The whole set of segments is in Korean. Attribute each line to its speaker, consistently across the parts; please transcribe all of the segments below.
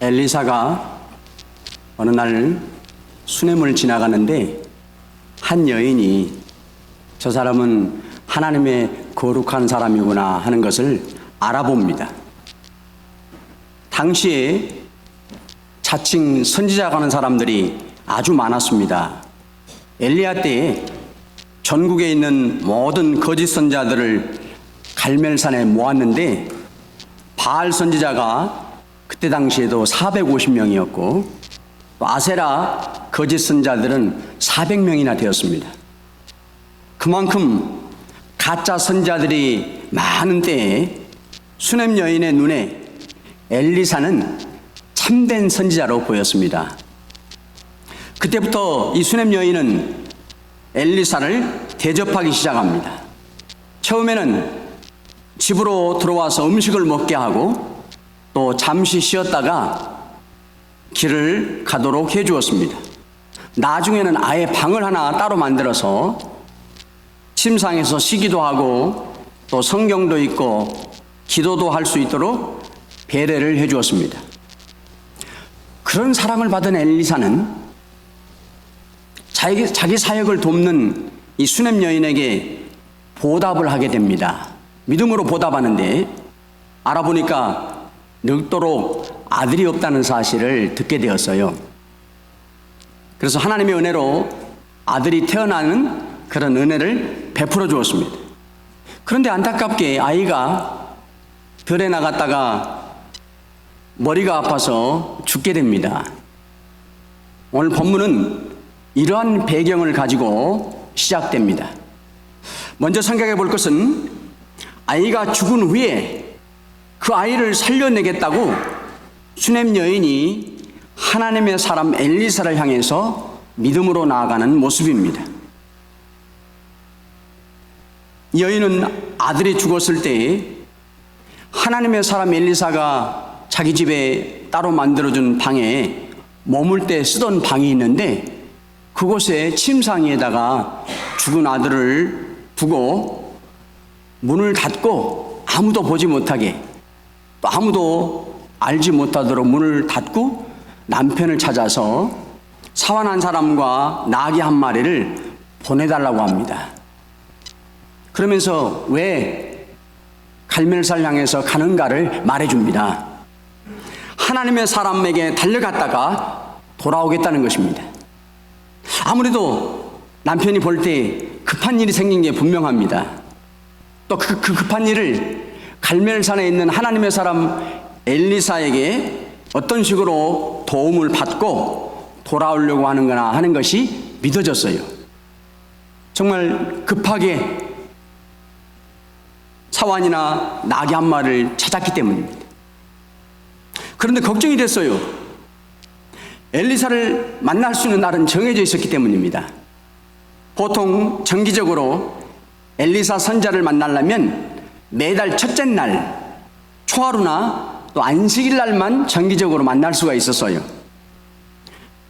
Speaker 1: 엘리사가 어느 날 수넴을 지나가는데 한 여인이 저 사람은 하나님의 거룩한 사람이구나 하는 것을 알아봅니다. 당시에 자칭 선지자가 하는 사람들이 아주 많았습니다. 엘리야 때에 전국에 있는 모든 거짓 선지자들을 갈멜산에 모았는데 바알 선지자가 그때 당시에도 450명이었고 또 아세라 거짓 선지자들은 400명이나 되었습니다. 그만큼 가짜 선지자들이 많은 때에 수넴 여인의 눈에 엘리사는 참된 선지자로 보였습니다. 그때부터 이 수넴 여인은 엘리사를 대접하기 시작합니다. 처음에는 집으로 들어와서 음식을 먹게 하고 또 잠시 쉬었다가 길을 가도록 해주었습니다. 나중에는 아예 방을 하나 따로 만들어서 침상에서 쉬기도 하고 또 성경도 읽고 기도도 할 수 있도록 배려를 해주었습니다. 그런 사랑을 받은 엘리사는 자기 사역을 돕는 이 수넴 여인에게 보답을 하게 됩니다. 믿음으로 보답하는데 알아보니까 늙도록 아들이 없다는 사실을 듣게 되었어요. 그래서 하나님의 은혜로 아들이 태어나는 그런 은혜를 베풀어 주었습니다. 그런데 안타깝게 아이가 들에 나갔다가 머리가 아파서 죽게 됩니다. 오늘 본문은 이러한 배경을 가지고 시작됩니다. 먼저 생각해 볼 것은 아이가 죽은 후에 그 아이를 살려내겠다고 수넴 여인이 하나님의 사람 엘리사를 향해서 믿음으로 나아가는 모습입니다. 이 여인은 아들이 죽었을 때 하나님의 사람 엘리사가 자기 집에 따로 만들어준 방에 머물 때 쓰던 방이 있는데 그곳에 침상 위에다가 죽은 아들을 두고 문을 닫고 아무도 보지 못하게 또 아무도 알지 못하도록 문을 닫고 남편을 찾아서 사환 한 사람과 나귀 한 마리를 보내달라고 합니다. 그러면서 왜 갈멜산을 향해서 가는가를 말해줍니다. 하나님의 사람에게 달려갔다가 돌아오겠다는 것입니다. 아무래도 남편이 볼 때 급한 일이 생긴 게 분명합니다. 또 그 급한 일을 갈멜산에 있는 하나님의 사람 엘리사에게 어떤 식으로 도움을 받고 돌아오려고 하는구나 하는 것이 믿어졌어요. 정말 급하게 사환이나 나귀 한 마리를 찾았기 때문입니다. 그런데 걱정이 됐어요. 엘리사를 만날 수 있는 날은 정해져 있었기 때문입니다. 보통 정기적으로 엘리사 선지자를 만나려면 매달 첫째 날 초하루나 또 안식일 날만 정기적으로 만날 수가 있었어요.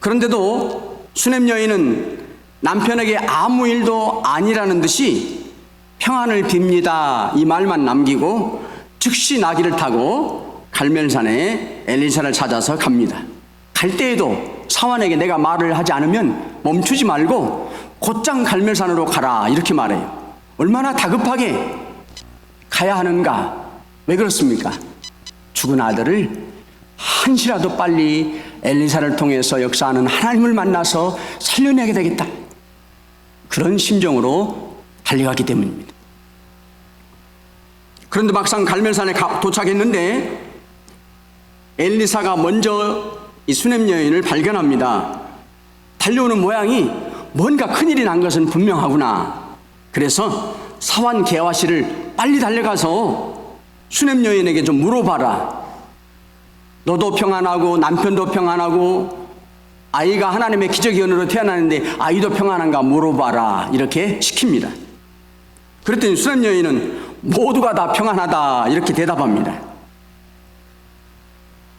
Speaker 1: 그런데도 수넴 여인은 남편에게 아무 일도 아니라는 듯이 평안을 빕니다 이 말만 남기고 즉시 나귀를 타고 갈멜산에 엘리사를 찾아서 갑니다. 갈 때에도 사환에게 내가 말을 하지 않으면 멈추지 말고 곧장 갈멜산으로 가라 이렇게 말해요. 얼마나 다급하게 가야 하는가? 왜 그렇습니까? 죽은 아들을 한시라도 빨리 엘리사를 통해서 역사하는 하나님을 만나서 살려내게 되겠다. 그런 심정으로 달려갔기 때문입니다. 그런데 막상 갈멜산에 도착했는데 엘리사가 먼저 이 수넴 여인을 발견합니다. 달려오는 모양이 뭔가 큰일이 난 것은 분명하구나. 그래서 사환 게하시를 빨리 달려가서 수넴 여인에게 좀 물어봐라. 너도 평안하고 남편도 평안하고 아이가 하나님의 기적의 은혜로 태어나는데 아이도 평안한가 물어봐라 이렇게 시킵니다. 그랬더니 수넴 여인은 모두가 다 평안하다 이렇게 대답합니다.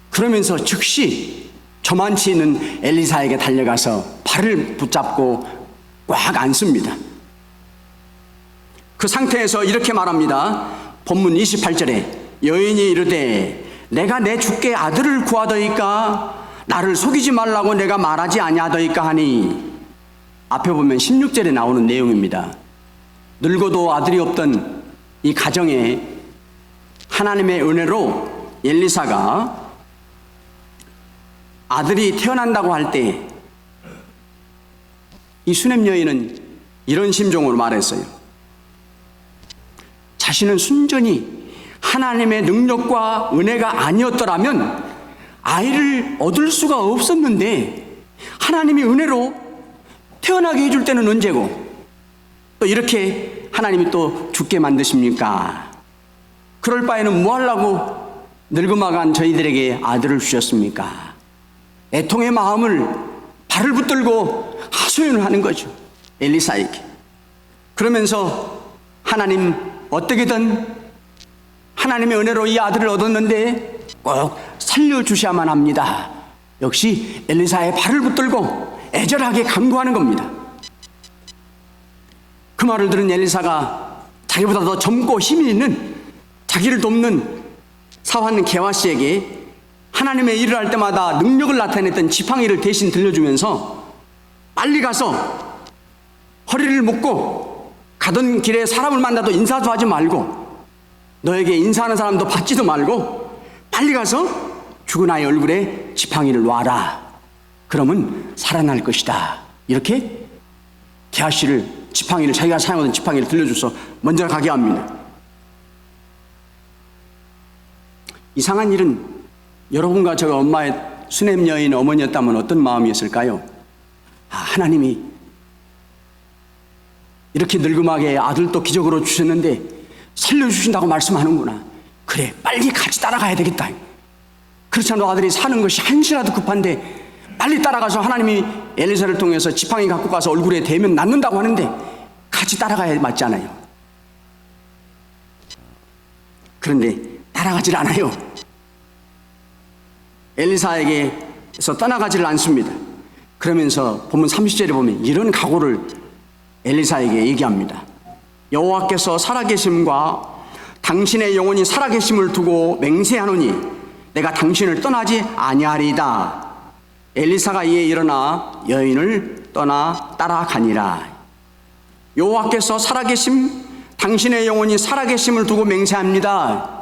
Speaker 1: 그러면서 즉시 저만치 있는 엘리사에게 달려가서 발을 붙잡고 꽉 안습니다. 그 상태에서 이렇게 말합니다. 본문 28절에 여인이 이르되 내가 내 주께 아들을 구하더이까 나를 속이지 말라고 내가 말하지 아니하더이까 하니. 앞에 보면 16절에 나오는 내용입니다. 늙어도 아들이 없던 이 가정에 하나님의 은혜로 엘리사가 아들이 태어난다고 할 때 이 수냄 여인은 이런 심정으로 말했어요. 자신은 순전히 하나님의 능력과 은혜가 아니었더라면 아이를 얻을 수가 없었는데 하나님이 은혜로 태어나게 해줄 때는 언제고 또 이렇게 하나님이 또 죽게 만드십니까? 그럴 바에는 뭐 하려고 늙어마간 저희들에게 아들을 주셨습니까? 애통의 마음을 발을 붙들고 하소연을 하는 거죠, 엘리사에게. 그러면서 하나님, 어떻게든 하나님의 은혜로 이 아들을 얻었는데 꼭 살려주셔야만 합니다. 역시 엘리사의 발을 붙들고 애절하게 간구하는 겁니다. 그 말을 들은 엘리사가 자기보다 더 젊고 힘이 있는 자기를 돕는 사환 게하시에게 하나님의 일을 할 때마다 능력을 나타냈던 지팡이를 대신 들려주면서 빨리 가서 허리를 묶고 가던 길에 사람을 만나도 인사도 하지 말고 너에게 인사하는 사람도 받지도 말고 빨리 가서 죽은 아이 얼굴에 지팡이를 놔라. 그러면 살아날 것이다. 이렇게 게하시를 지팡이를, 자기가 사용하던 지팡이를 들려줘서 먼저 가게 합니다. 이상한 일은 여러분과 제가 엄마의 수냄 여인 어머니였다면 어떤 마음이었을까요? 하나님이 이렇게 늙음하게 아들도 기적으로 주셨는데 살려주신다고 말씀하는구나. 그래, 빨리 같이 따라가야 되겠다. 그렇지 않아도 아들이 사는 것이 한시라도 급한데 빨리 따라가서 하나님이 엘리사를 통해서 지팡이 갖고 가서 얼굴에 대면 낫는다고 하는데 같이 따라가야 맞지 않아요? 그런데 따라가질 않아요. 엘리사에게서 떠나가지를 않습니다. 그러면서 본문 30절에 보면 이런 각오를 엘리사에게 얘기합니다. 여호와께서 살아계심과 당신의 영혼이 살아계심을 두고 맹세하노니 내가 당신을 떠나지 아니하리이다. 엘리사가 이에 일어나 여인을 떠나 따라가니라. 여호와께서 살아계심, 당신의 영혼이 살아계심을 두고 맹세합니다.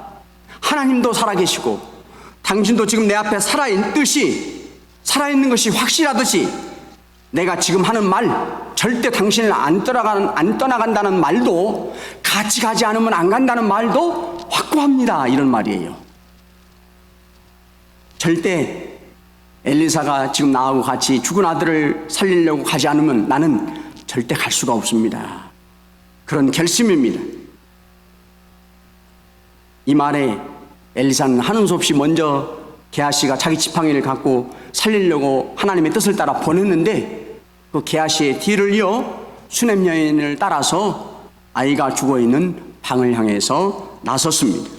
Speaker 1: 하나님도 살아계시고 당신도 지금 내 앞에 살아있는 것이 확실하듯이 내가 지금 하는 말, 절대 당신을 안 떠나간다는 말도, 같이 가지 않으면 안 간다는 말도 확고합니다. 이런 말이에요. 절대 엘리사가 지금 나하고 같이 죽은 아들을 살리려고 가지 않으면 나는 절대 갈 수가 없습니다. 그런 결심입니다. 이 말에 엘리사는 하는 수 없이 먼저 게하시가 자기 지팡이를 갖고 살리려고 하나님의 뜻을 따라 보냈는데 그 게하시의 뒤를 이어 수냄 여인을 따라서 아이가 죽어있는 방을 향해서 나섰습니다.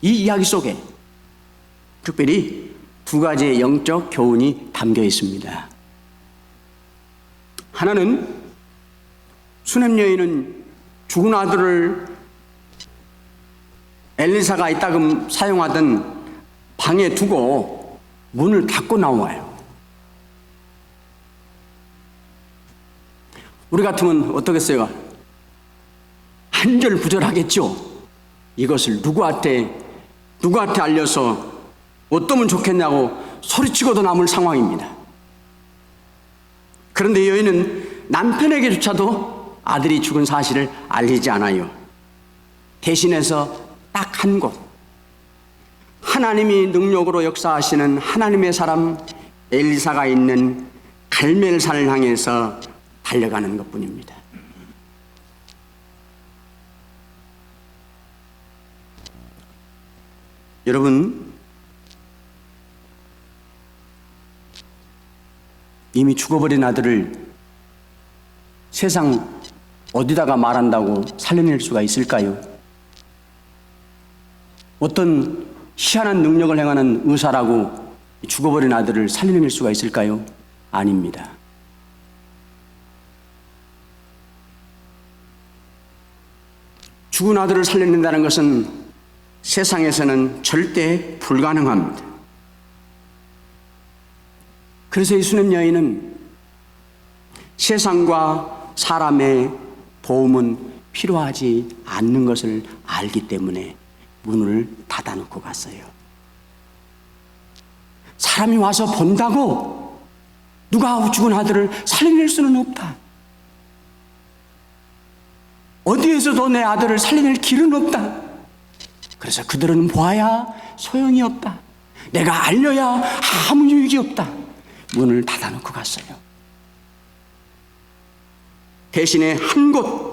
Speaker 1: 이 이야기 속에 특별히 두 가지의 영적 교훈이 담겨 있습니다. 하나는 수냄 여인은 죽은 아들을 엘리사가 이따금 사용하던 방에 두고 문을 닫고 나와요. 우리 같으면 어떻겠어요? 한절부절하겠죠. 이것을 누구한테 알려서 어떠면 좋겠냐고 소리치고도 남을 상황입니다. 그런데 여인은 남편에게조차도 아들이 죽은 사실을 알리지 않아요. 대신해서 딱 한 곳, 하나님이 능력으로 역사하시는 하나님의 사람 엘리사가 있는 갈멜산을 향해서 달려가는 것뿐입니다. 여러분, 이미 죽어버린 아들을 세상 어디다가 말한다고 살려낼 수가 있을까요? 어떤 희한한 능력을 행하는 의사라고 죽어버린 아들을 살려낼 수가 있을까요? 아닙니다. 죽은 아들을 살려낸다는 것은 세상에서는 절대 불가능합니다. 그래서 이 수냄 여인은 세상과 사람의 도움은 필요하지 않는 것을 알기 때문에 문을 닫아놓고 갔어요. 사람이 와서 본다고 누가 죽은 아들을 살려낼 수는 없다. 어디에서도 내 아들을 살려낼 길은 없다. 그래서 그들은 보아야 소용이 없다. 내가 알려야 아무 유익이 없다. 문을 닫아놓고 갔어요. 대신에 한 곳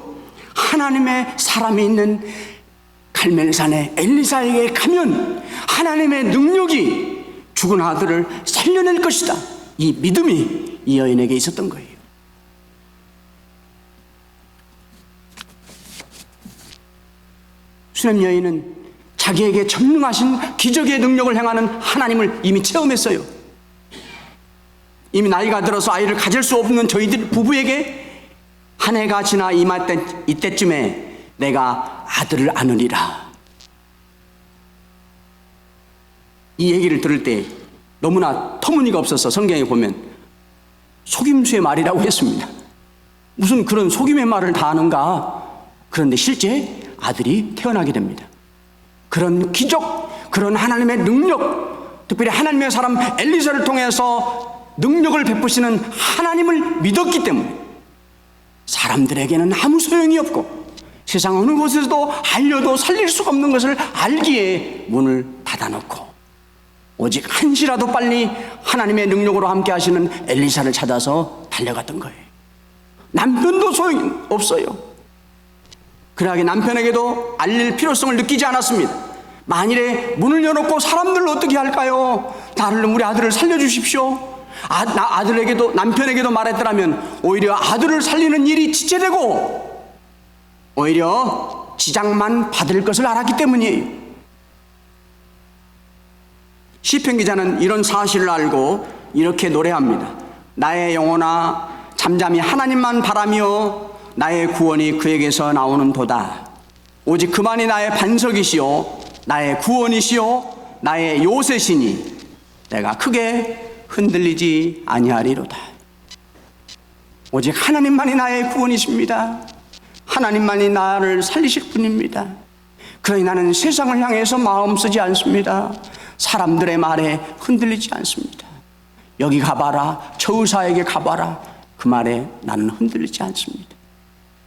Speaker 1: 하나님의 사람이 있는 갈멜산의 엘리사에게 가면 하나님의 능력이 죽은 아들을 살려낼 것이다. 이 믿음이 이 여인에게 있었던 거예요. 수냄 여인은 자기에게 전능하신 기적의 능력을 행하는 하나님을 이미 체험했어요. 이미 나이가 들어서 아이를 가질 수 없는 저희들 부부에게 한 해가 지나 이때쯤에 내가 아들을 안으리라. 이 얘기를 들을 때 너무나 터무니가 없어서 성경에 보면 속임수의 말이라고 했습니다. 무슨 그런 속임의 말을 다 하는가? 그런데 실제 아들이 태어나게 됩니다. 그런 기적, 그런 하나님의 능력, 특별히 하나님의 사람 엘리사를 통해서 능력을 베푸시는 하나님을 믿었기 때문에 사람들에게는 아무 소용이 없고 세상 어느 곳에서도 알려도 살릴 수가 없는 것을 알기에 문을 닫아놓고 오직 한시라도 빨리 하나님의 능력으로 함께 하시는 엘리사를 찾아서 달려갔던 거예요. 남편도 소용없어요. 그러하게 남편에게도 알릴 필요성을 느끼지 않았습니다. 만일에 문을 열어놓고 사람들을 어떻게 할까요? 우리 아들을 살려주십시오. 아들에게도 남편에게도 말했더라면 오히려 아들을 살리는 일이 지체되고 오히려 지장만 받을 것을 알았기 때문이에요. 시편 기자는 이런 사실을 알고 이렇게 노래합니다. 나의 영혼아 잠잠히 하나님만 바라며 나의 구원이 그에게서 나오는 도다. 오직 그만이 나의 반석이시오 나의 구원이시오 나의 요새시니 내가 크게 흔들리지 아니하리로다. 오직 하나님만이 나의 구원이십니다. 하나님만이 나를 살리실 분입니다. 그러니 나는 세상을 향해서 마음 쓰지 않습니다. 사람들의 말에 흔들리지 않습니다. 여기 가봐라, 저 의사에게 가봐라, 그 말에 나는 흔들리지 않습니다.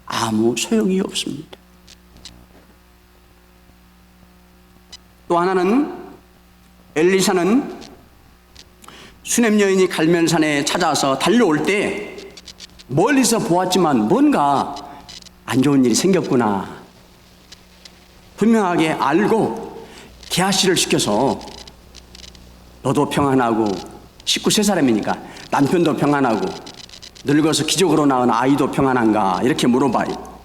Speaker 1: 아무 소용이 없습니다. 또 하나는 엘리사는 수냄 여인이 갈멜산에 찾아서 달려올 때 멀리서 보았지만 뭔가 안 좋은 일이 생겼구나 분명하게 알고 게하시를 시켜서 너도 평안하고 19세 사람이니까 남편도 평안하고 늙어서 기적으로 낳은 아이도 평안한가 이렇게 물어봐요.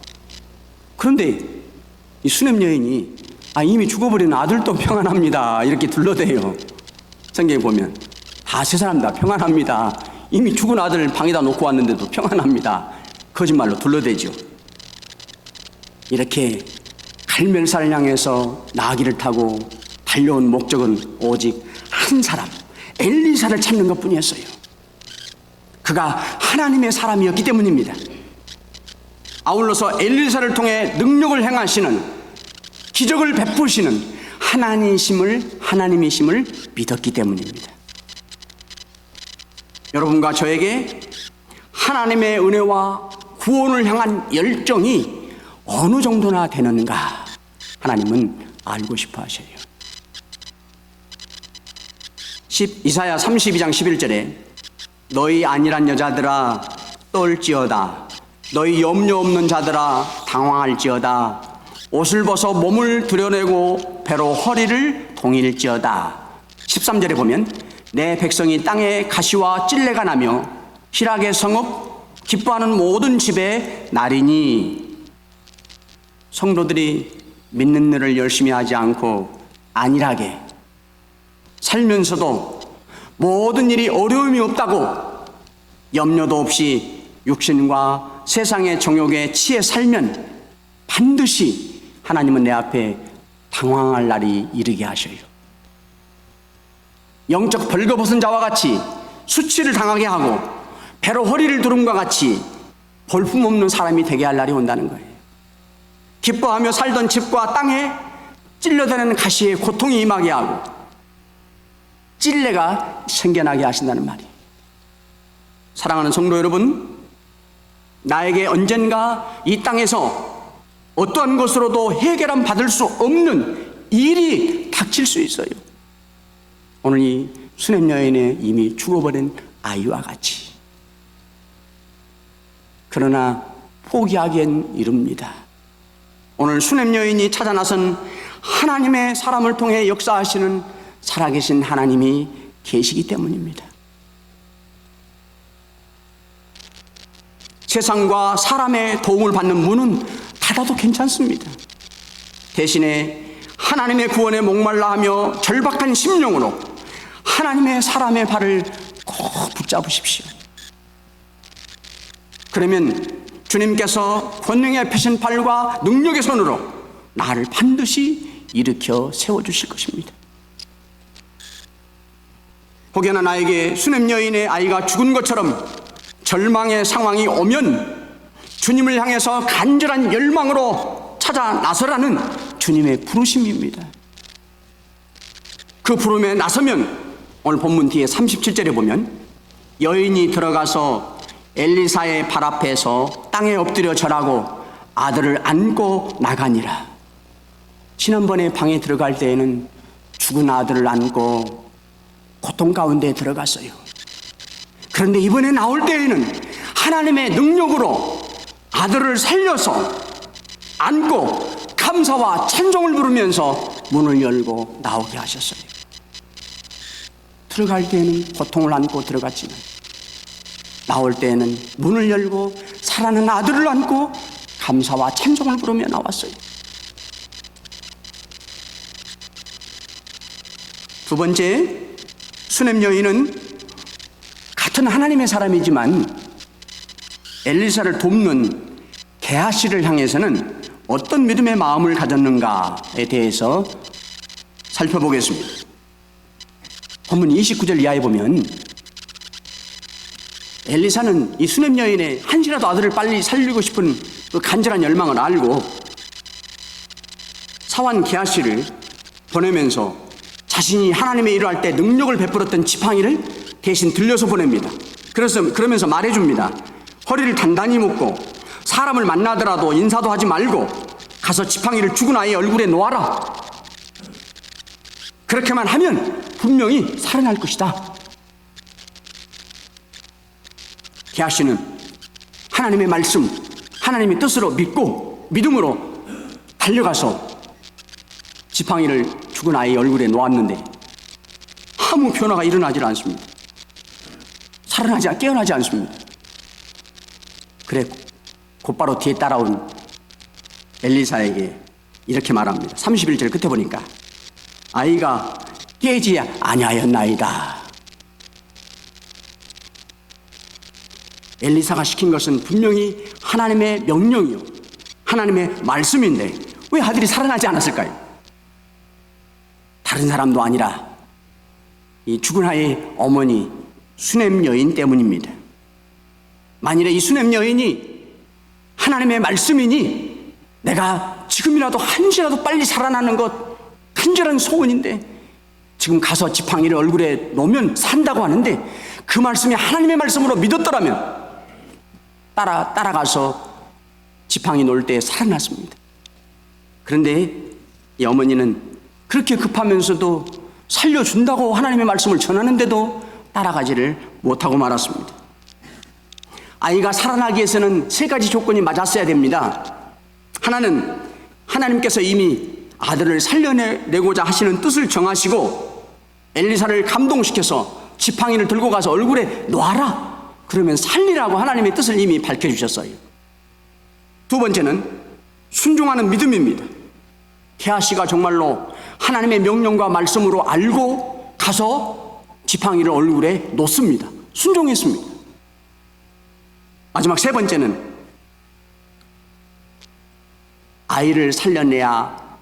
Speaker 1: 그런데 이 수냄 여인이 이미 죽어버린 아들도 평안합니다 이렇게 둘러대요. 성경에 보면 세 사람 다 평안합니다. 이미 죽은 아들 방에다 놓고 왔는데도 평안합니다. 거짓말로 둘러대죠. 이렇게 갈멜산을 향해서 나귀를 타고 달려온 목적은 오직 한 사람 엘리사를 찾는 것뿐이었어요. 그가 하나님의 사람이었기 때문입니다. 아울러서 엘리사를 통해 능력을 행하시는 기적을 베푸시는 하나님이심을 믿었기 때문입니다. 여러분과 저에게 하나님의 은혜와 구원을 향한 열정이 어느 정도나 되는가 하나님은 알고 싶어 하셔요. 이사야 32장 11절에 너희 안일한 여자들아 떨지어다 너희 염려 없는 자들아 당황할지어다 옷을 벗어 몸을 드러내고 배로 허리를 동일지어다. 13절에 보면 내 백성이 땅에 가시와 찔레가 나며 희락의 성읍 기뻐하는 모든 집에 나리니. 성도들이 믿는 일을 열심히 하지 않고 안일하게 살면서도 모든 일이 어려움이 없다고 염려도 없이 육신과 세상의 정욕에 치에 살면 반드시 하나님은 내 앞에 방황할 날이 이르게 하셔요. 영적 벌거벗은 자와 같이 수치를 당하게 하고 배로 허리를 두름과 같이 볼품없는 사람이 되게 할 날이 온다는 거예요. 기뻐하며 살던 집과 땅에 찔려대는 가시의 고통이 임하게 하고 찔레가 생겨나게 하신다는 말이에요. 사랑하는 성도 여러분, 나에게 언젠가 이 땅에서 어떠한 것으로도 해결함 받을 수 없는 일이 닥칠 수 있어요. 오늘 이 수냄 여인의 이미 죽어버린 아이와 같이. 그러나 포기하기엔 이릅니다. 오늘 수냄 여인이 찾아 나선 하나님의 사람을 통해 역사하시는 살아계신 하나님이 계시기 때문입니다. 세상과 사람의 도움을 받는 문은 닫아도 괜찮습니다. 대신에 하나님의 구원에 목말라 하며 절박한 심령으로 하나님의 사람의 발을 꼭 붙잡으십시오. 그러면 주님께서 권능의 펴신 팔과 능력의 손으로 나를 반드시 일으켜 세워주실 것입니다. 혹여나 나에게 수냄 여인의 아이가 죽은 것처럼 절망의 상황이 오면 주님을 향해서 간절한 열망으로 찾아 나서라는 주님의 부르심입니다. 그 부름에 나서면 오늘 본문 뒤에 37절에 보면 여인이 들어가서 엘리사의 발 앞에서 땅에 엎드려 절하고 아들을 안고 나가니라. 지난번에 방에 들어갈 때에는 죽은 아들을 안고 고통 가운데 들어갔어요. 그런데 이번에 나올 때에는 하나님의 능력으로 아들을 살려서 안고 감사와 찬송을 부르면서 문을 열고 나오게 하셨어요. 들어갈 때에는 고통을 안고 들어갔지만 나올 때에는 문을 열고 살아난 아들을 안고 감사와 찬송을 부르며 나왔어요. 두 번째, 수냄 여인은 같은 하나님의 사람이지만 엘리사를 돕는 게하시를 향해서는 어떤 믿음의 마음을 가졌는가에 대해서 살펴보겠습니다. 본문 29절 이하에 보면 엘리사는 이 수냄 여인의 한시라도 아들을 빨리 살리고 싶은 그 간절한 열망을 알고 사환 게하시를 보내면서 자신이 하나님의 일을 할 때 능력을 베풀었던 지팡이를 대신 들려서 보냅니다. 그러면서 말해줍니다. 허리를 단단히 묶고 사람을 만나더라도 인사도 하지 말고 가서 지팡이를 죽은 아이의 얼굴에 놓아라. 그렇게만 하면 분명히 살아날 것이다. 게하시는 하나님의 말씀, 하나님의 뜻으로 믿고 믿음으로 달려가서 지팡이를 죽은 아이의 얼굴에 놓았는데 아무 변화가 일어나질 않습니다. 깨어나지 않습니다. 그래 곧바로 뒤에 따라온 엘리사에게 이렇게 말합니다. 31절 끝에 보니까 아이가 깨지 아니하였나이다. 엘리사가 시킨 것은 분명히 하나님의 명령이요 하나님의 말씀인데 왜 아들이 살아나지 않았을까요? 다른 사람도 아니라 이 죽은 아이의 어머니 수냄 여인 때문입니다. 만일에 이 수냄 여인이 하나님의 말씀이니 내가 지금이라도 한시라도 빨리 살아나는 것 간절한 소원인데 지금 가서 지팡이를 얼굴에 놓으면 산다고 하는데 그 말씀이 하나님의 말씀으로 믿었더라면 따라가서 지팡이 놓을 때 살아났습니다. 그런데 이 어머니는 그렇게 급하면서도 살려준다고 하나님의 말씀을 전하는데도 따라가지를 못하고 말았습니다. 아이가 살아나기 위해서는 세 가지 조건이 맞았어야 됩니다. 하나는 하나님께서 이미 아들을 살려내고자 하시는 뜻을 정하시고 엘리사를 감동시켜서 지팡이를 들고 가서 얼굴에 놓아라. 그러면 살리라고 하나님의 뜻을 이미 밝혀주셨어요. 두 번째는 순종하는 믿음입니다. 게하시가 정말로 하나님의 명령과 말씀으로 알고 가서 지팡이를 얼굴에 놓습니다. 순종했습니다. 마지막 세 번째는 아이를 살려내야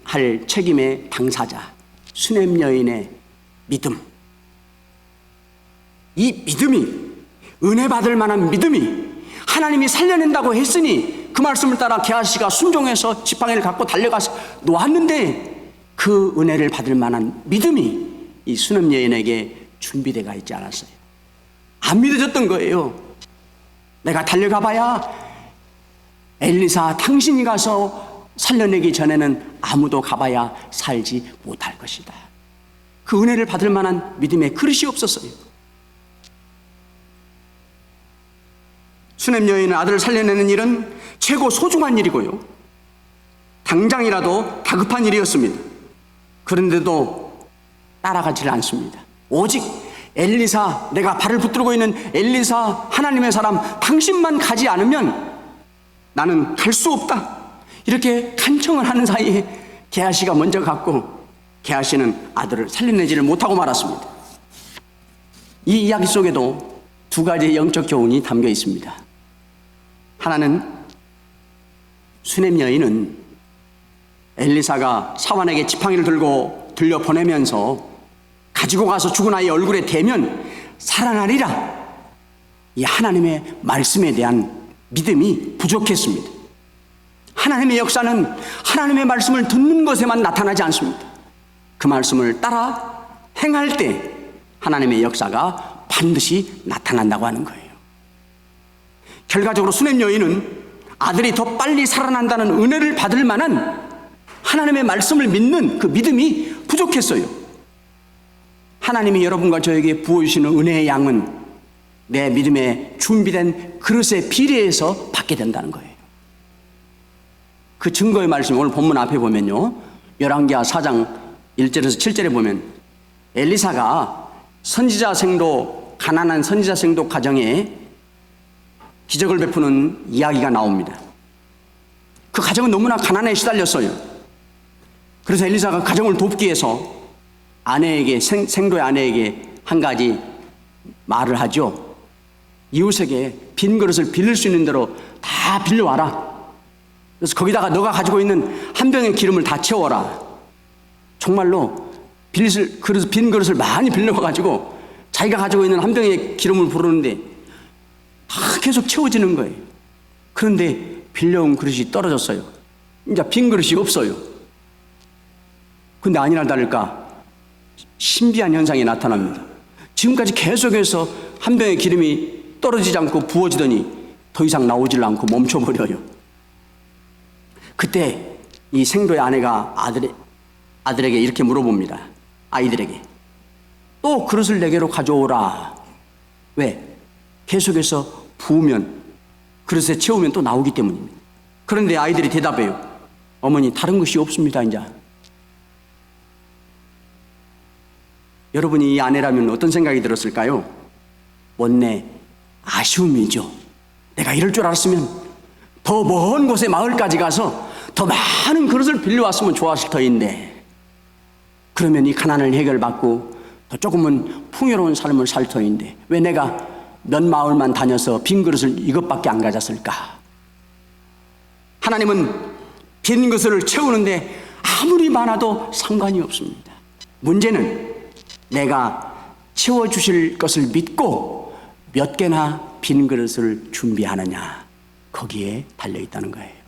Speaker 1: 할 책임의 당사자, 수냄 여인의 믿음. 이 믿음이, 은혜 받을 만한 믿음이 하나님이 살려낸다고 했으니 그 말씀을 따라 게하시가 순종해서 지팡이를 갖고 달려가서 놓았는데 그 은혜를 받을 만한 믿음이 이 수냄 여인에게 준비되어 있지 않았어요. 안 믿어졌던 거예요. 내가 달려가 봐야 엘리사 당신이 가서 살려내기 전에는 아무도 가봐야 살지 못할 것이다. 그 은혜를 받을 만한 믿음의 그릇이 없었어요. 수냄 여인은 아들을 살려내는 일은 최고 소중한 일이고요, 당장이라도 다급한 일이었습니다. 그런데도 따라가지를 않습니다. 오직 엘리사, 내가 발을 붙들고 있는 엘리사 하나님의 사람 당신만 가지 않으면 나는 갈 수 없다, 이렇게 간청을 하는 사이에 게하시가 먼저 갔고 게하시는 아들을 살려내지를 못하고 말았습니다. 이 이야기 속에도 두 가지의 영적 교훈이 담겨 있습니다. 하나는 수냄 여인은 엘리사가 사환에게 지팡이를 들고 들려보내면서 가지고 가서 죽은 아이 얼굴에 대면 살아나리라, 이 하나님의 말씀에 대한 믿음이 부족했습니다. 하나님의 역사는 하나님의 말씀을 듣는 것에만 나타나지 않습니다. 그 말씀을 따라 행할 때 하나님의 역사가 반드시 나타난다고 하는 거예요. 결과적으로 수냄 여인은 아들이 더 빨리 살아난다는 은혜를 받을 만한 하나님의 말씀을 믿는 그 믿음이 부족했어요. 하나님이 여러분과 저에게 부어주시는 은혜의 양은 내 믿음에 준비된 그릇에 비례해서 받게 된다는 거예요. 그 증거의 말씀, 오늘 본문 앞에 보면요, 열왕기하 4장 1절에서 7절에 보면 엘리사가 선지자 생도, 가난한 선지자 생도 가정에 기적을 베푸는 이야기가 나옵니다. 그 가정은 너무나 가난에 시달렸어요. 그래서 엘리사가 가정을 돕기 위해서 아내에게, 생도의 아내에게 한 가지 말을 하죠. 이웃에게 빈 그릇을 빌릴 수 있는 대로 다 빌려와라. 그래서 거기다가 너가 가지고 있는 한 병의 기름을 다 채워라. 정말로 빈 그릇을 많이 빌려와가지고 자기가 가지고 있는 한 병의 기름을 부르는데 다 계속 채워지는 거예요. 그런데 빌려온 그릇이 떨어졌어요. 이제 빈 그릇이 없어요. 근데 아니나 다를까 신비한 현상이 나타납니다. 지금까지 계속해서 한 병의 기름이 떨어지지 않고 부어지더니 더 이상 나오질 않고 멈춰버려요. 그때 이 생도의 아내가 아들에게 이렇게 물어봅니다. 아이들에게. 또 그릇을 내게로 가져오라. 왜? 계속해서 부으면, 그릇에 채우면 또 나오기 때문입니다. 그런데 아이들이 대답해요. 어머니, 다른 것이 없습니다, 이제. 여러분이 이 아내라면 어떤 생각이 들었을까요? 원내 아쉬움이죠. 내가 이럴 줄 알았으면 더 먼 곳에 마을까지 가서 더 많은 그릇을 빌려왔으면 좋았을 터인데, 그러면 이 가난을 해결받고 더 조금은 풍요로운 삶을 살 터인데 왜 내가 몇 마을만 다녀서 빈 그릇을 이것밖에 안 가졌을까? 하나님은 빈 그릇을 채우는데 아무리 많아도 상관이 없습니다. 문제는 내가 채워주실 것을 믿고 몇 개나 빈 그릇을 준비하느냐, 거기에 달려있다는 거예요.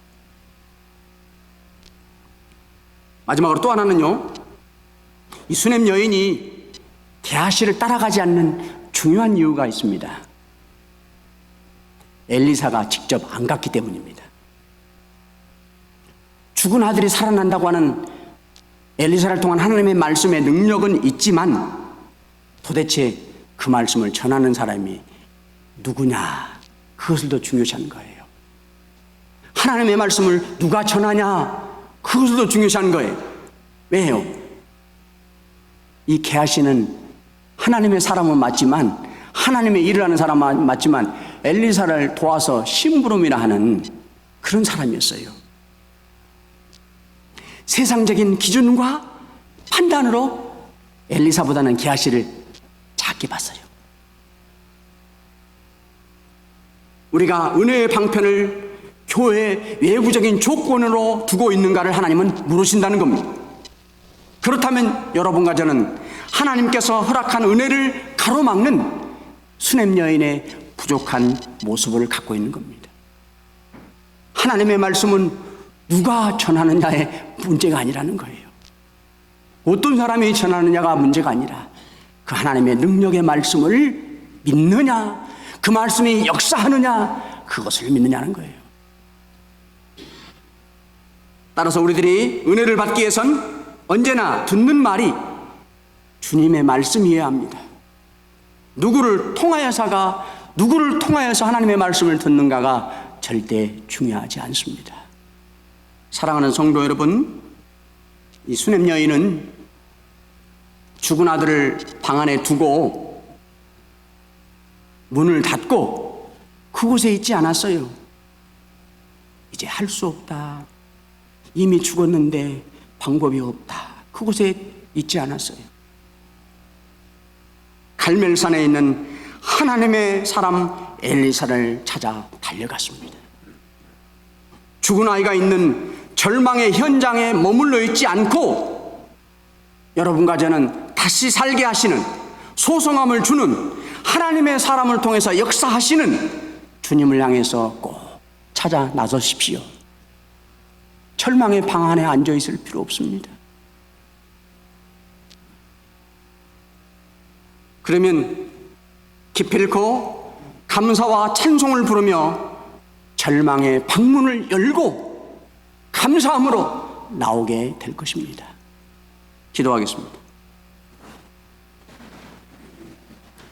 Speaker 1: 마지막으로 또 하나는요, 이 수냄 여인이 게하시를 따라가지 않는 중요한 이유가 있습니다. 엘리사가 직접 안 갔기 때문입니다. 죽은 아들이 살아난다고 하는 엘리사를 통한 하나님의 말씀의 능력은 있지만 도대체 그 말씀을 전하는 사람이 누구냐, 그것을 더 중요시한 거예요. 하나님의 말씀을 누가 전하냐, 그것을 더 중요시한 거예요. 왜요? 이 게하시는 하나님의 사람은 맞지만, 하나님의 일을 하는 사람은 맞지만 엘리사를 도와서 심부름이라 하는 그런 사람이었어요. 세상적인 기준과 판단으로 엘리사보다는 게하시를 작게 봤어요. 우리가 은혜의 방편을 교회의 외부적인 조건으로 두고 있는가를 하나님은 물으신다는 겁니다. 그렇다면 여러분과 저는 하나님께서 허락한 은혜를 가로막는 수냄 여인의 부족한 모습을 갖고 있는 겁니다. 하나님의 말씀은 누가 전하느냐의 문제가 아니라는 거예요. 어떤 사람이 전하느냐가 문제가 아니라 그 하나님의 능력의 말씀을 믿느냐, 그 말씀이 역사하느냐, 그것을 믿느냐는 거예요. 따라서 우리들이 은혜를 받기 위해선 언제나 듣는 말이 주님의 말씀이어야 합니다. 누구를 통하여서 하나님의 말씀을 듣는가가 절대 중요하지 않습니다. 사랑하는 성도 여러분, 이 수냄 여인은 죽은 아들을 방 안에 두고 문을 닫고 그곳에 있지 않았어요. 이제 할 수 없다. 이미 죽었는데 방법이 없다. 그곳에 있지 않았어요. 갈멜산에 있는 하나님의 사람 엘리사를 찾아 달려갔습니다. 죽은 아이가 있는 절망의 현장에 머물러 있지 않고 여러분과 저는 다시 살게 하시는, 소성함을 주는 하나님의 사람을 통해서 역사하시는 주님을 향해서 꼭 찾아 나서십시오. 절망의 방 안에 앉아 있을 필요 없습니다. 그러면 기필코 감사와 찬송을 부르며 절망의 방문을 열고 감사함으로 나오게 될 것입니다. 기도하겠습니다.